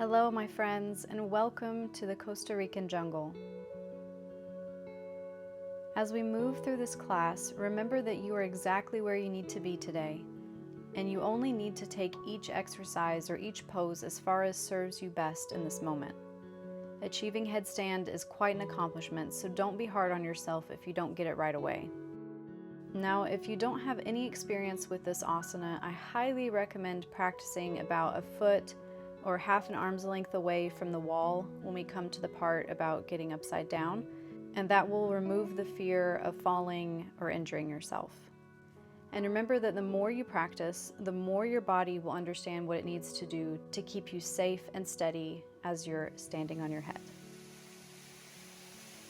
Hello, my friends, and welcome to the Costa Rican jungle. As we move through this class, remember that you are exactly where you need to be today, and you only need to take each exercise or each pose as far as serves you best in this moment. Achieving headstand is quite an accomplishment, so don't be hard on yourself if you don't get it right away. Now, if you don't have any experience with this asana, I highly recommend practicing about a foot or half an arm's length away from the wall when we come to the part about getting upside down, and that will remove the fear of falling or injuring yourself. And remember that the more you practice, the more your body will understand what it needs to do to keep you safe and steady as you're standing on your head.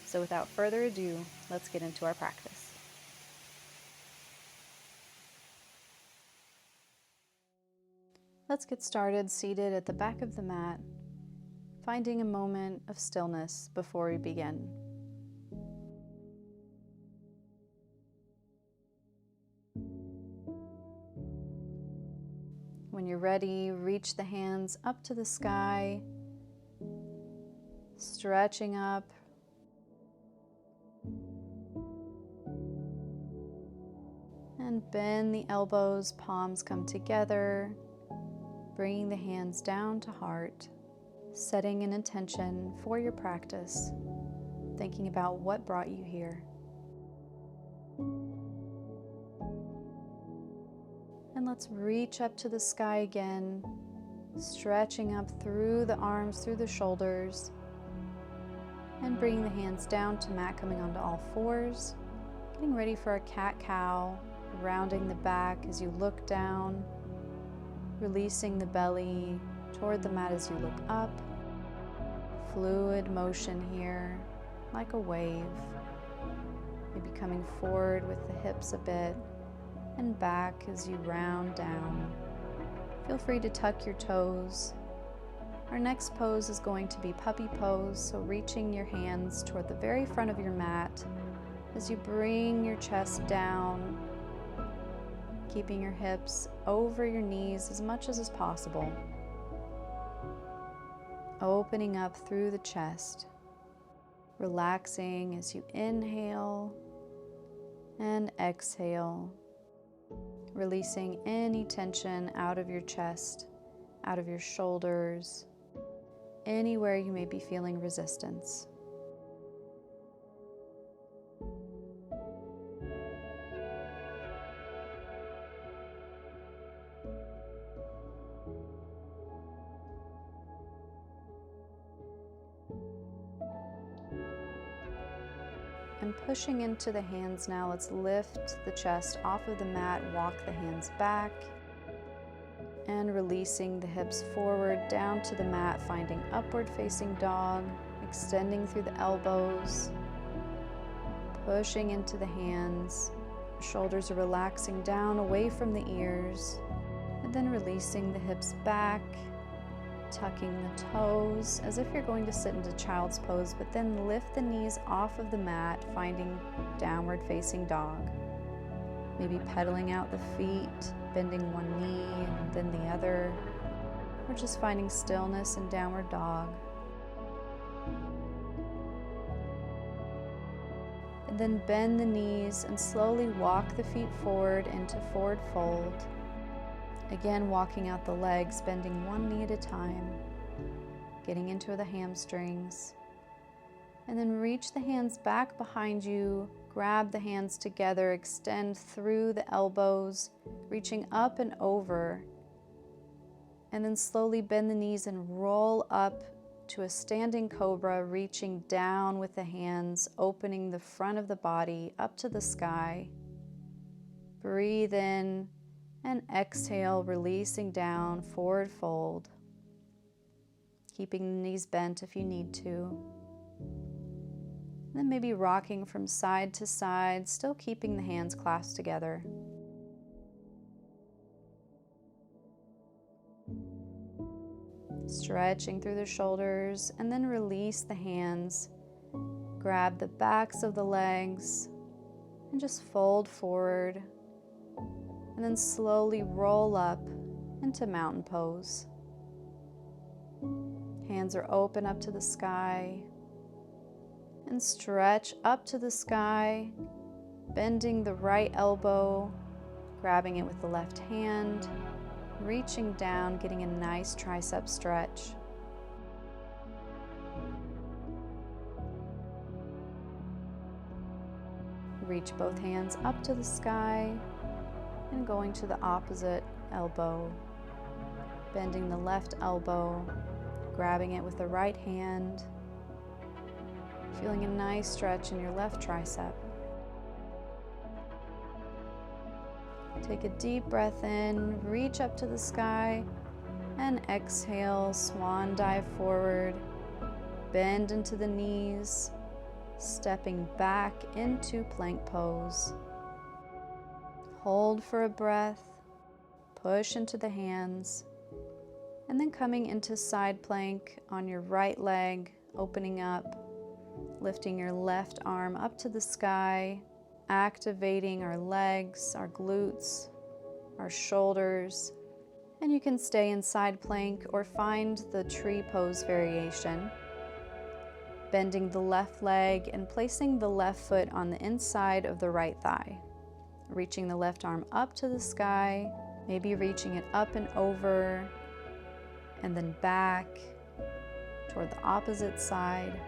So without further ado, let's get into our practice. Let's get started seated at the back of the mat, finding a moment of stillness before we begin. When you're ready, reach the hands up to the sky, stretching up. And bend the elbows, palms come together, bringing the hands down to heart, setting an intention for your practice, thinking about what brought you here. And let's reach up to the sky again, stretching up through the arms, through the shoulders, and bringing the hands down to mat, coming onto all fours, getting ready for a cat-cow, rounding the back as you look down, releasing the belly toward the mat as you look up. Fluid motion here, like a wave. Maybe coming forward with the hips a bit and back as you round down. Feel free to tuck your toes. Our next pose is going to be puppy pose, so reaching your hands toward the very front of your mat as you bring your chest down, keeping your hips over your knees as much as is possible. Opening up through the chest, relaxing as you inhale and exhale, releasing any tension out of your chest, out of your shoulders, anywhere you may be feeling resistance. And pushing into the hands now, let's lift the chest off of the mat, walk the hands back, and releasing the hips forward down to the mat, finding upward facing dog, extending through the elbows, pushing into the hands. Shoulders are relaxing down away from the ears, and then releasing the hips back, tucking the toes as if you're going to sit into child's pose, but then lift the knees off of the mat, finding downward facing dog. Maybe pedaling out the feet, bending one knee and then the other, or just finding stillness in downward dog. And then bend the knees and slowly walk the feet forward into forward fold. Again, walking out the legs, bending one knee at a time, getting into the hamstrings. And then reach the hands back behind you, grab the hands together, extend through the elbows, reaching up and over. And then slowly bend the knees and roll up to a standing cobra, reaching down with the hands, opening the front of the body up to the sky. Breathe in. And exhale, releasing down, forward fold. Keeping the knees bent if you need to. Then maybe rocking from side to side, still keeping the hands clasped together. Stretching through the shoulders, and then release the hands. Grab the backs of the legs, and just fold forward. And then slowly roll up into mountain pose. Hands are open up to the sky. And stretch up to the sky, bending the right elbow, grabbing it with the left hand, reaching down, getting a nice tricep stretch. Reach both hands up to the sky and going to the opposite elbow, bending the left elbow, grabbing it with the right hand, feeling a nice stretch in your left tricep. Take a deep breath in, reach up to the sky, and exhale, swan dive forward, bend into the knees, stepping back into plank pose. Hold for a breath, push into the hands, and then coming into side plank on your right leg, opening up, lifting your left arm up to the sky, activating our legs, our glutes, our shoulders. And you can stay in side plank or find the tree pose variation. Bending the left leg and placing the left foot on the inside of the right thigh. Reaching the left arm up to the sky, maybe reaching it up and over, and then back toward the opposite side.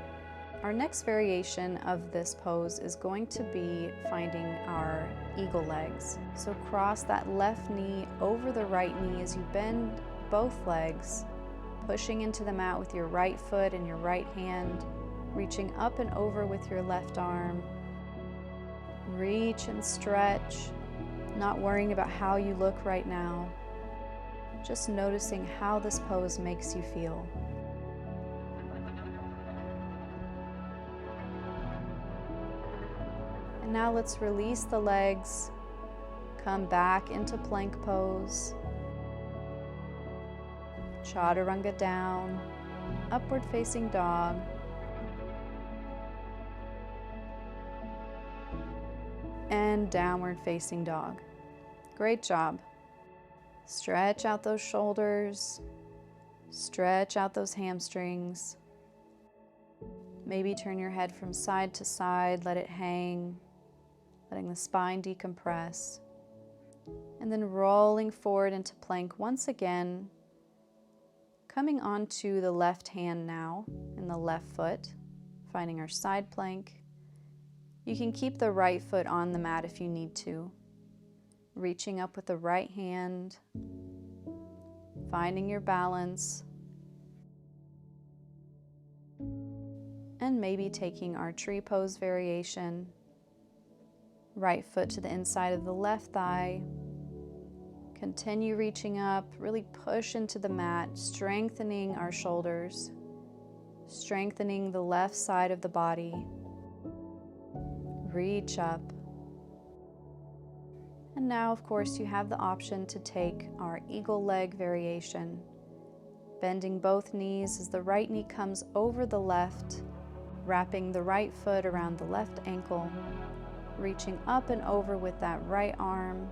Our next variation of this pose is going to be finding our eagle legs. So cross that left knee over the right knee as you bend both legs, pushing into the mat with your right foot and your right hand, reaching up and over with your left arm. Reach and stretch, not worrying about how you look right now, just noticing how this pose makes you feel. And now let's release the legs, come back into plank pose, chaturanga down, upward facing dog, and downward facing dog. Great job. Stretch out those shoulders, stretch out those hamstrings. Maybe turn your head from side to side, let it hang, letting the spine decompress. And then rolling forward into plank once again, coming onto the left hand now and the left foot, finding our side plank. You can keep the right foot on the mat if you need to. Reaching up with the right hand, finding your balance, and maybe taking our tree pose variation. Right foot to the inside of the left thigh. Continue reaching up, really push into the mat, strengthening our shoulders, strengthening the left side of the body. Reach up. And now, of course, you have the option to take our eagle leg variation. Bending both knees as the right knee comes over the left, wrapping the right foot around the left ankle, reaching up and over with that right arm.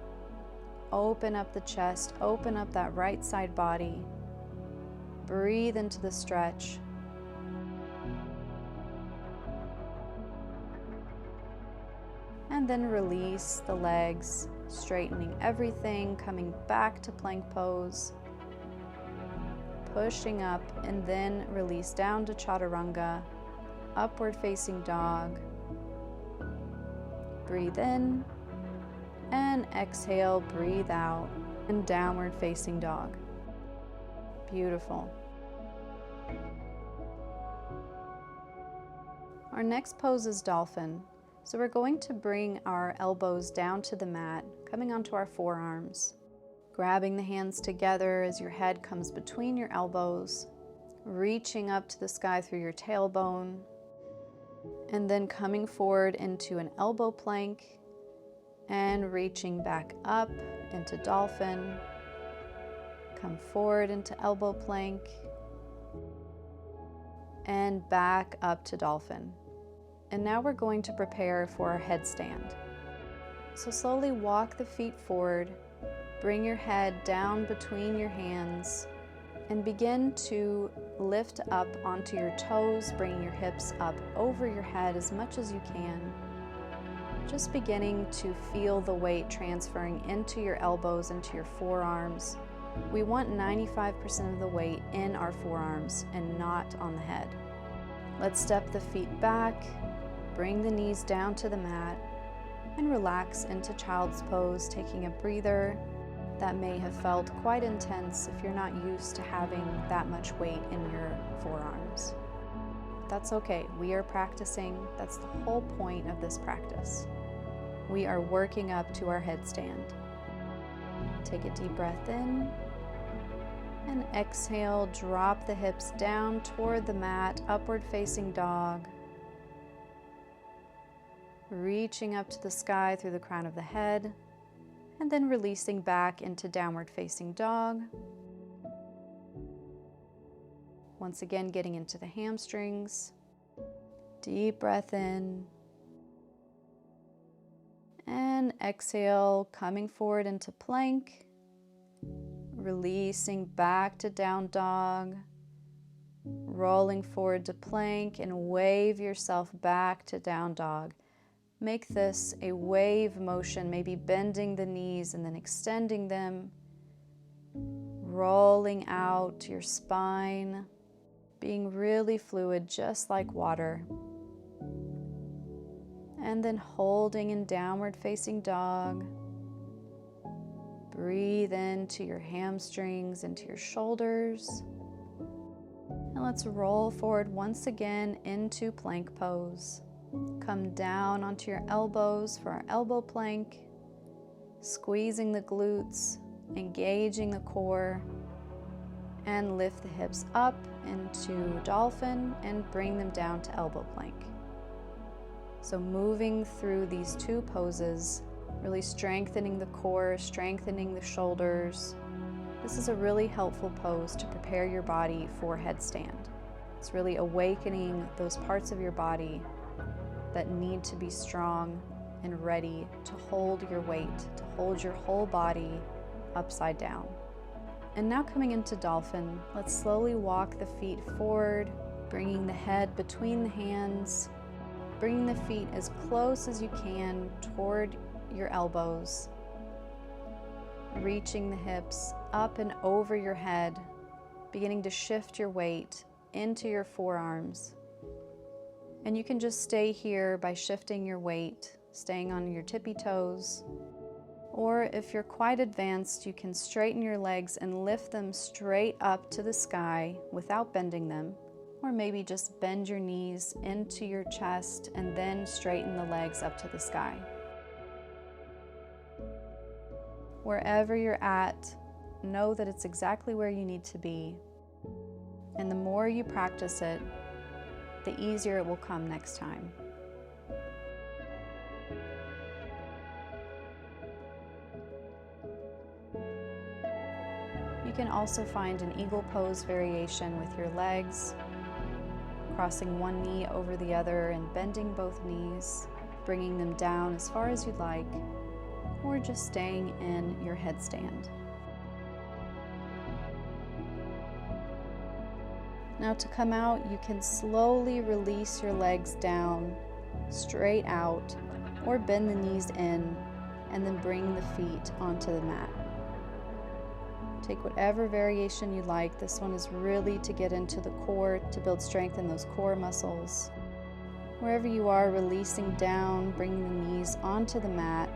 Open up the chest, open up that right side body. Breathe into the stretch. And then release the legs, straightening everything, coming back to plank pose, pushing up, and then release down to chaturanga, upward facing dog. Breathe in, and exhale, breathe out, and downward facing dog. Beautiful. Our next pose is dolphin. So we're going to bring our elbows down to the mat, coming onto our forearms, grabbing the hands together as your head comes between your elbows, reaching up to the sky through your tailbone, and then coming forward into an elbow plank and reaching back up into dolphin. Come forward into elbow plank and back up to dolphin. And now we're going to prepare for our headstand. So slowly walk the feet forward, bring your head down between your hands, And begin to lift up onto your toes, bringing your hips up over your head as much as you can. Just beginning to feel the weight transferring into your elbows, into your forearms. We want 95% of the weight in our forearms and not on the head. Let's step the feet back, bring the knees down to the mat, and relax into child's pose, taking a breather. That may have felt quite intense if you're not used to having that much weight in your forearms. That's okay, we are practicing. That's the whole point of this practice. We are working up to our headstand. Take a deep breath in, and exhale, drop the hips down toward the mat, upward facing dog. Reaching up to the sky through the crown of the head, and then releasing back into downward facing dog. Once again, getting into the hamstrings. Deep breath in. And exhale, coming forward into plank. Releasing back to down dog. Rolling forward to plank and wave yourself back to down dog. Make this a wave motion, maybe bending the knees and then extending them, rolling out your spine, being really fluid, just like water. And then holding in downward facing dog. Breathe into your hamstrings, into your shoulders. And let's roll forward once again into plank pose. Come down onto your elbows for our elbow plank, squeezing the glutes, engaging the core, and lift the hips up into dolphin and bring them down to elbow plank. So moving through these two poses, really strengthening the core, strengthening the shoulders. This is a really helpful pose to prepare your body for headstand. It's really awakening those parts of your body that need to be strong and ready to hold your weight, to hold your whole body upside down. And now coming into dolphin, let's slowly walk the feet forward, bringing the head between the hands, bringing the feet as close as you can toward your elbows, reaching the hips up and over your head, beginning to shift your weight into your forearms. And you can just stay here by shifting your weight, staying on your tippy toes. Or if you're quite advanced, you can straighten your legs and lift them straight up to the sky without bending them. Or maybe just bend your knees into your chest and then straighten the legs up to the sky. Wherever you're at, know that it's exactly where you need to be. And the more you practice it, the easier it will come next time. You can also find an eagle pose variation with your legs, crossing one knee over the other and bending both knees, bringing them down as far as you'd like, or just staying in your headstand. Now to come out, you can slowly release your legs down, straight out, or bend the knees in, and then bring the feet onto the mat. Take whatever variation you like. This one is really to get into the core, to build strength in those core muscles. Wherever you are, releasing down, bringing the knees onto the mat,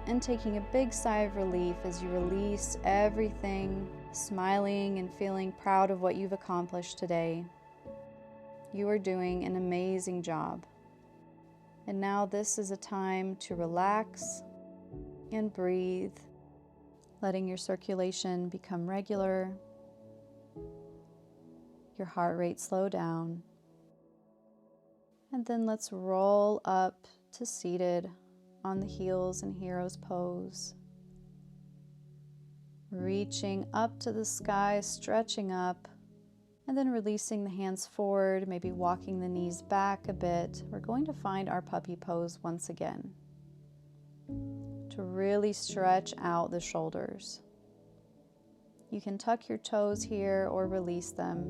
and taking a big sigh of relief as you release everything, smiling and feeling proud of what you've accomplished today. You are doing an amazing job. And now this is a time to relax and breathe, letting your circulation become regular, your heart rate slow down. And then let's roll up to seated on the heels in hero's pose. Reaching up to the sky, stretching up, and then releasing the hands forward, maybe walking the knees back a bit. We're going to find our puppy pose once again to really stretch out the shoulders. You can tuck your toes here or release them.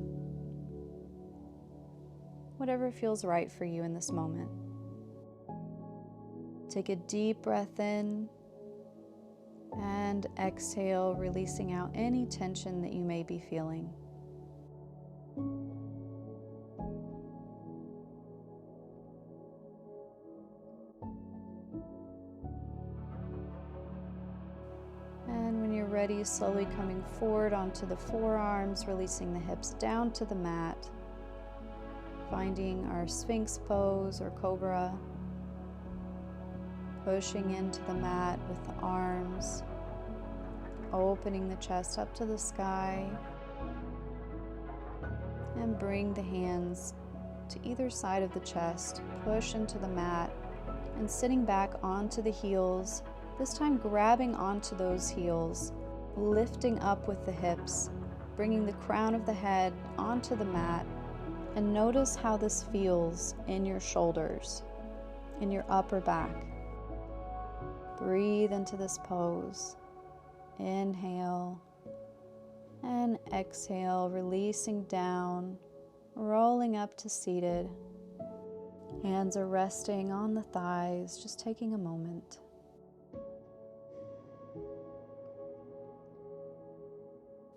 Whatever feels right for you in this moment. Take a deep breath in and exhale, releasing out any tension that you may be feeling. And when you're ready, slowly coming forward onto the forearms, releasing the hips down to the mat, finding our Sphinx pose or Cobra, pushing into the mat with the arms, opening the chest up to the sky, and bring the hands to either side of the chest, push into the mat, and sitting back onto the heels, this time grabbing onto those heels, lifting up with the hips, bringing the crown of the head onto the mat, and notice how this feels in your shoulders, in your upper back. Breathe into this pose. Inhale and exhale, releasing down, rolling up to seated. Hands are resting on the thighs, just taking a moment.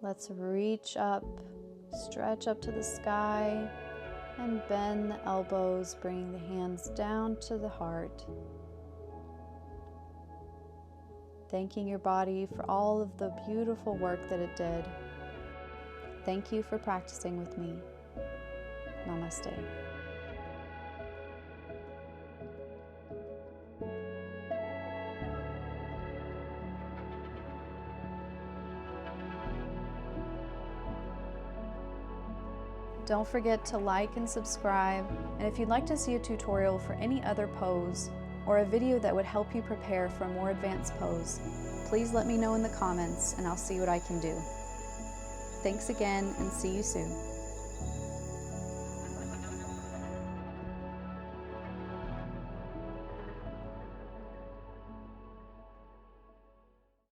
Let's reach up, stretch up to the sky, and bend the elbows, bringing the hands down to the heart. Thanking your body for all of the beautiful work that it did. Thank you for practicing with me. Namaste. Don't forget to like and subscribe, and if you'd like to see a tutorial for any other pose or a video that would help you prepare for a more advanced pose, please let me know in the comments and I'll see what I can do. Thanks again and see you soon.